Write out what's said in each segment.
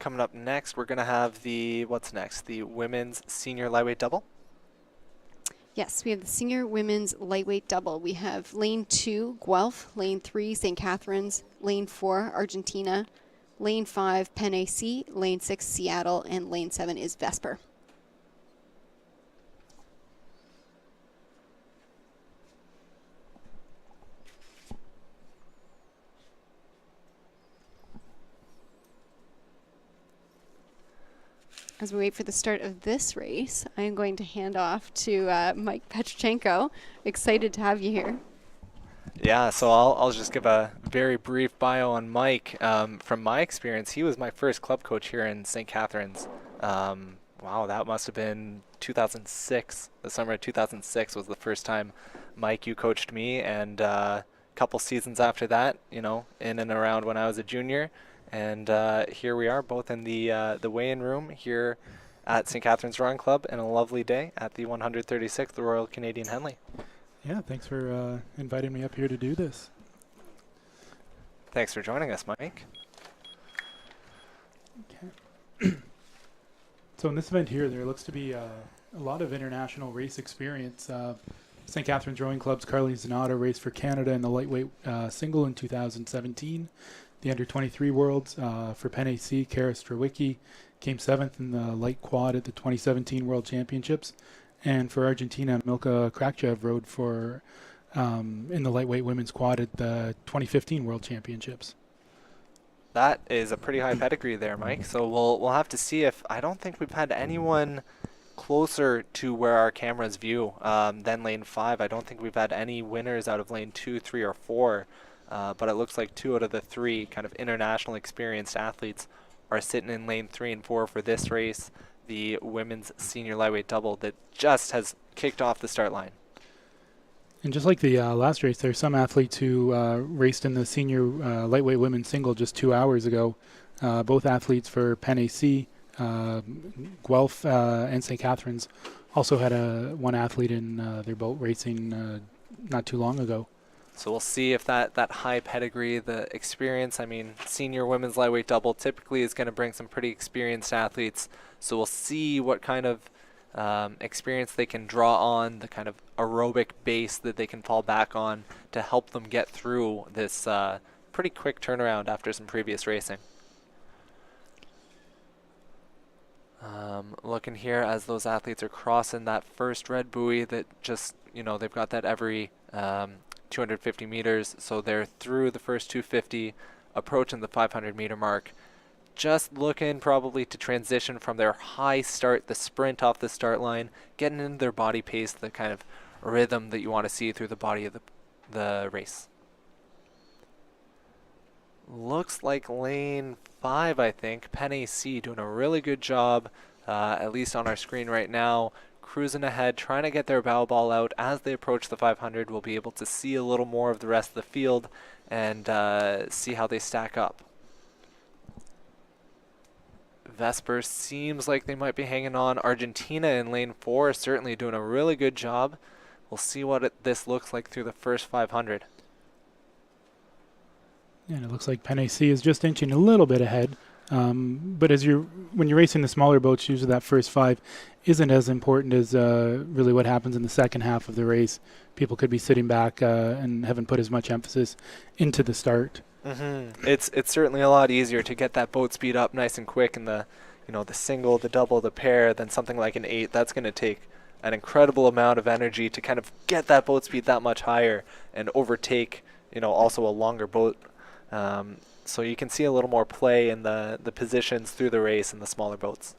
Coming up next, we're going to have what's next? The women's senior lightweight double. Yes, we have the senior women's lightweight double. We have lane 2, Guelph, lane 3, St. Catharines, lane 4, Argentina, lane 5, Penn AC, lane 6, Seattle, and lane 7 is Vesper. As we wait for the start of this race, I am going to hand off to Mike Petrochenko. Excited to have you here. Yeah, so I'll just give a very brief bio on Mike. From my experience, he was my first club coach here in St. Catharines. Wow, that must have been 2006. The summer of 2006 was the first time, Mike, you coached me, and a couple seasons after that, in and around when I was a junior. And here we are, both in the weigh-in room here at St. Catharines Rowing Club, and a lovely day at the 136th Royal Canadian Henley. Yeah, thanks for inviting me up here to do this. Thanks for joining us, Mike. Okay. So in this event here, there looks to be a lot of international race experience. St. Catharines Rowing Club's Carly Zanata raced for Canada in the lightweight single in 2017. The under-23 Worlds for Penn AC, Kara Strawicki came 7th in the light quad at the 2017 World Championships. And for Argentina, Milka Krakchev rode for in the lightweight women's quad at the 2015 World Championships. That is a pretty high pedigree there, Mike. So we'll have to see. If I don't think we've had anyone closer to where our cameras view than lane 5. I don't think we've had any winners out of lane 2, 3, or 4. But it looks like 2 out of the 3 kind of international experienced athletes are sitting in lane 3 and 4 for this race, the women's senior lightweight double that just has kicked off the start line. And just like the last race, there are some athletes who raced in the senior lightweight women's single just 2 hours ago. Both athletes for Penn AC, Guelph and St. Catharines also had one athlete in their boat racing not too long ago. So we'll see if that high pedigree, the experience, senior women's lightweight double typically is going to bring some pretty experienced athletes. So we'll see what kind of experience they can draw on, the kind of aerobic base that they can fall back on to help them get through this pretty quick turnaround after some previous racing. Looking here as those athletes are crossing that first red buoy that just, they've got that every 250 meters, so they're through the first 250, approaching the 500 meter mark, just looking probably to transition from their high start, the sprint off the start line, getting into their body pace, the kind of rhythm that you want to see through the body of the race. Looks like lane 5, I think, Penn AC doing a really good job, at least on our screen right now, cruising ahead, trying to get their bow ball out. As they approach the 500, we'll be able to see a little more of the rest of the field and see how they stack up. Vesper seems like they might be hanging on. Argentina in lane 4 certainly doing a really good job. We'll see what this looks like through the first 500. And it looks like Penn AC is just inching a little bit ahead. But when you're racing the smaller boats, usually that first 5 isn't as important as really what happens in the second half of the race. People could be sitting back and haven't put as much emphasis into the start. Mm-hmm. It's certainly a lot easier to get that boat speed up nice and quick in the the single, the double, the pair than something like an 8. That's going to take an incredible amount of energy to kind of get that boat speed that much higher and overtake also a longer boat. So you can see a little more play in the positions through the race in the smaller boats.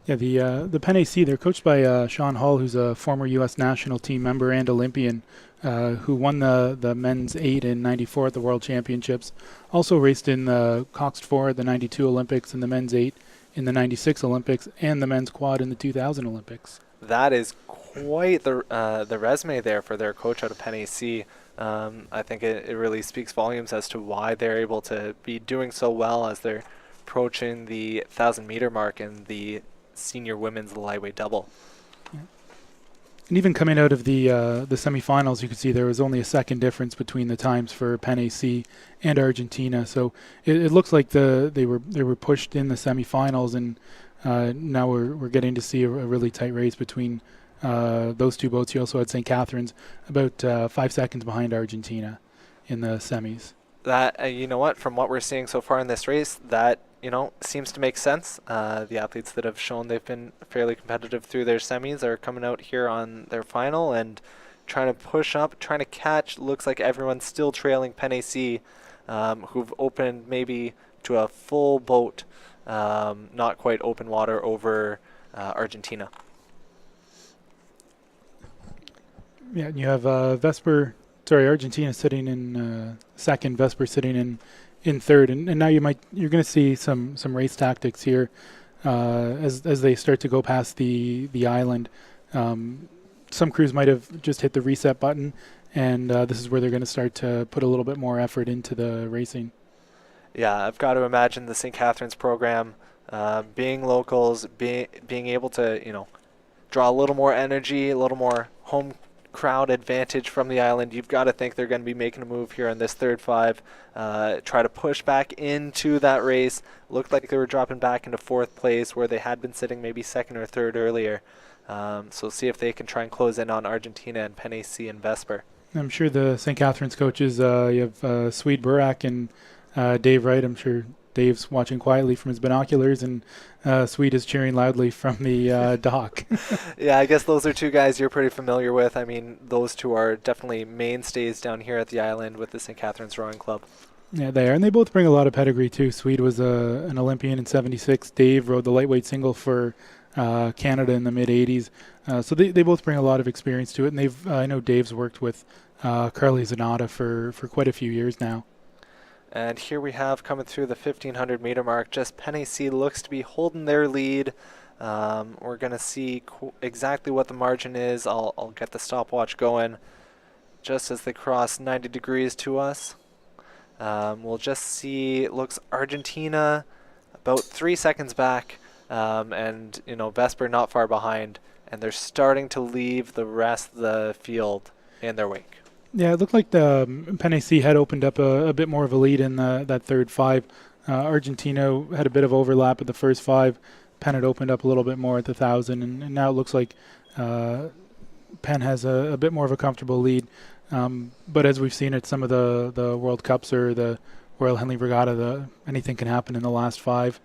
Yeah, the Penn AC, they're coached by Sean Hall, who's a former U.S. national team member and Olympian, who won the men's 8 in '94 at the World Championships. Also raced in the Coxed 4 at the '92 Olympics and the men's 8 in the '96 Olympics and the men's quad in the 2000 Olympics. That is quite the resume there for their coach out of Penn AC. I think it really speaks volumes as to why they're able to be doing so well as they're approaching the 1,000 meter mark in the senior women's lightweight double. Yeah. And even coming out of the semifinals, you could see there was only a second difference between the times for Penn AC and Argentina. So it looks like they were pushed in the semifinals, and now we're getting to see a really tight race between those two boats. You also had St. Catharines about 5 seconds behind Argentina in the semis. That you know what, from what we're seeing so far in this race, that seems to make sense. The athletes that have shown they've been fairly competitive through their semis are coming out here on their final and trying to push up, trying to catch. Looks like everyone's still trailing Penn AC, who've opened maybe to a full boat, not quite open water over Argentina. Yeah, and you have Argentina sitting in second, Vesper sitting in third, and now you're going to see some race tactics here as they start to go past the island. Some crews might have just hit the reset button, and this is where they're going to start to put a little bit more effort into the racing. Yeah, I've got to imagine the St. Catharines program, being locals, being able to draw a little more energy, a little more home crowd advantage from the island. You've got to think they're going to be making a move here on this third five, try to push back into that race. Looked like they were dropping back into fourth place where they had been sitting maybe second or third earlier. So see if they can try and close in on Argentina and Penn AC and Vesper. I'm sure the St. Catharines coaches, you have Swede Burak and Dave Wright. I'm sure Dave's watching quietly from his binoculars, and Swede is cheering loudly from the dock. Yeah, I guess those are two guys you're pretty familiar with. I mean, those two are definitely mainstays down here at the island with the St. Catharines Rowing Club. Yeah, they are, and they both bring a lot of pedigree too. Swede was an Olympian in '76. Dave rode the lightweight single for Canada in the mid '80s. So they both bring a lot of experience to it, and I know Dave's worked with Carly Zanata for quite a few years now. And here we have coming through the 1,500 meter mark, just Penn AC looks to be holding their lead. We're going to see exactly what the margin is. I'll get the stopwatch going just as they cross 90 degrees to us. We'll just see, it looks Argentina about 3 seconds back, and Vesper not far behind, and they're starting to leave the rest of the field in their wake. Yeah, it looked like the Penn AC had opened up a bit more of a lead in that third five. Argentina had a bit of overlap at the first five. Penn had opened up a little bit more at the 1,000, and now it looks like Penn has a bit more of a comfortable lead. But as we've seen at some of the World Cups or the Royal Henley Regatta, anything can happen in the last five.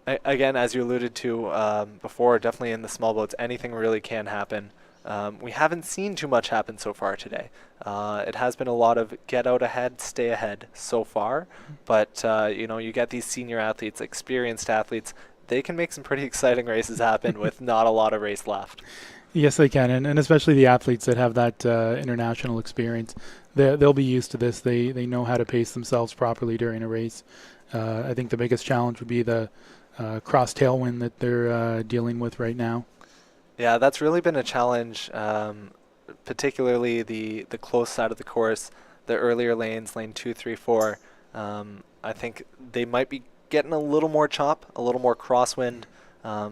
Again, as you alluded to before, definitely in the small boats, anything really can happen. We haven't seen too much happen so far today. It has been a lot of get out ahead, stay ahead so far. But, you get these senior athletes, experienced athletes, they can make some pretty exciting races happen with not a lot of race left. Yes, they can, and especially the athletes that have that international experience. They'll be used to this. They know how to pace themselves properly during a race. I think the biggest challenge would be the cross tailwind that they're dealing with right now. Yeah, that's really been a challenge, particularly the close side of the course, the earlier lanes, lane 2, 3, 4. I think they might be getting a little more chop, a little more crosswind,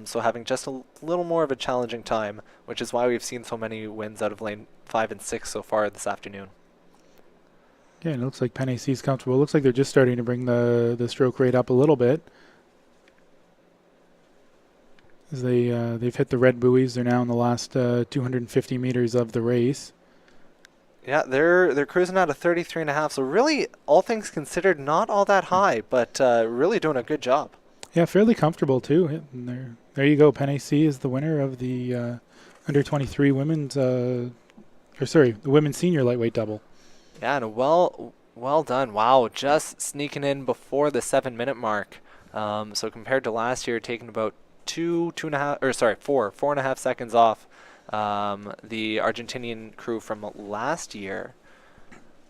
so having just a little more of a challenging time, which is why we've seen so many wins out of lane 5 and 6 so far this afternoon. Yeah, and it looks like Penn AC is comfortable. It looks like they're just starting to bring the stroke rate up a little bit. As they've hit the red buoys. They're now in the last 250 meters of the race. Yeah, they're cruising out of 33.5, so really, all things considered, not all that high, but really doing a good job. Yeah, fairly comfortable too. And there you go. Penn AC is the winner of the under 23 women's, the women's senior lightweight double. Yeah, and well done. Wow, just sneaking in before the 7-minute mark. So compared to last year, taking about 4.5 seconds off the Argentinian crew from last year.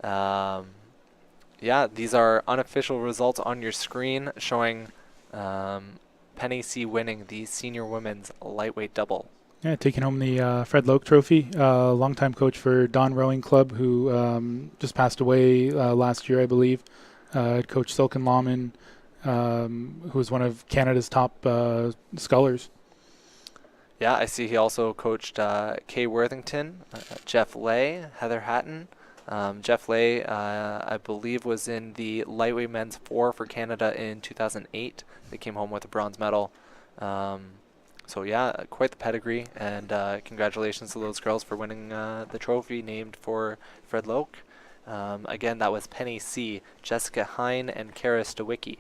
Yeah, these are unofficial results on your screen showing Penn AC winning the senior women's lightweight double. Yeah, taking home the Fred Loke Trophy. Longtime coach for Don Rowing Club, who just passed away last year, I believe. Coach Silken Lawman, who was one of Canada's top scullers. Yeah, I see he also coached Kay Worthington, Jeff Lay, Heather Hatton. Jeff Lay, I believe, was in the lightweight men's 4 for Canada in 2008. They came home with a bronze medal. So yeah, quite the pedigree, and congratulations to those girls for winning the trophy named for Fred Loke. Again, that was Penny C, Jessica Hine, and Kara Stawicki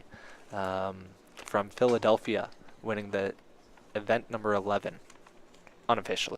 from Philadelphia, winning the event number 11 unofficially.